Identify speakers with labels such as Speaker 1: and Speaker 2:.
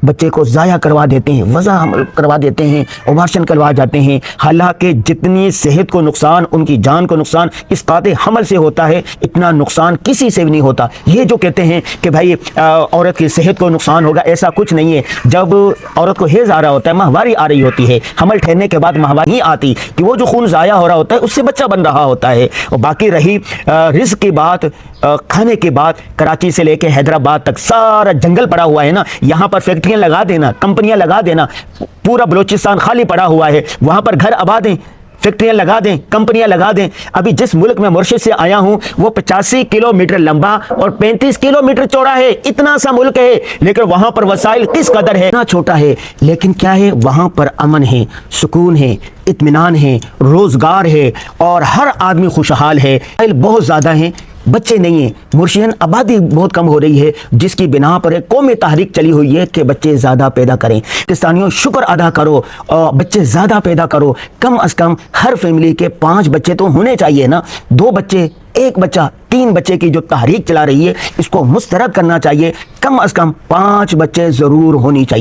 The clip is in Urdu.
Speaker 1: بچے کو ضائع کروا دیتے ہیں، وضع حمل کروا دیتے ہیں، ابارشن کروا جاتے ہیں، حالانکہ جتنی صحت کو نقصان، ان کی جان کو نقصان اس قاطع حمل سے ہوتا ہے، اتنا نقصان کسی سے بھی نہیں ہوتا۔ یہ جو کہتے ہیں کہ بھائی عورت کی صحت کو نقصان ہوگا، ایسا کچھ نہیں ہے۔ جب عورت کو حیض آ رہا ہوتا ہے، ماہواری آ رہی ہوتی ہے، حمل ٹھہرنے کے بعد ماہواری نہیں آتی کہ وہ جو خون ضائع ہو رہا ہوتا ہے اس سے بچہ بن رہا ہوتا ہے۔ اور باقی رہی رزق کی بات، کھانے کی بات، کراچی سے لے کے حیدرآباد تک سارا جنگل پڑا ہوا ہے نا، یہاں پر فیکٹریاں لگا دینا، کمپنیاں لگا دینا، پورا بلوچستان خالی پڑا ہوا ہے، وہاں پر گھر آباد ہیں، فیکٹریاں لگا دیں، کمپنیاں لگا دیں۔ ابھی جس ملک میں مرشد سے آیا ہوں وہ 85 کلومیٹر لمبا اور 35 کلومیٹر چوڑا ہے، اتنا سا ملک ہے، لیکن وہاں پر وسائل کس قدر ہے، اتنا چھوٹا ہے، لیکن کیا ہے، وہاں پر امن ہے، سکون ہے، اطمینان ہے، روزگار ہے، اور ہر آدمی خوشحال ہے، بہت زیادہ ہیں، بچے نہیں ہیں۔ مرشدین آبادی بہت کم ہو رہی ہے، جس کی بنا پر ایک قومی تحریک چلی ہوئی ہے کہ بچے زیادہ پیدا کریں۔ پاکستانیوں شکر ادا کرو اور بچے زیادہ پیدا کرو، کم از کم ہر فیملی کے 5 بچے تو ہونے چاہیے نا، 2 بچے، 1 بچہ، 3 بچے کی جو تحریک چلا رہی ہے اس کو مسترد کرنا چاہیے، کم از کم 5 بچے ضرور ہونی چاہیے۔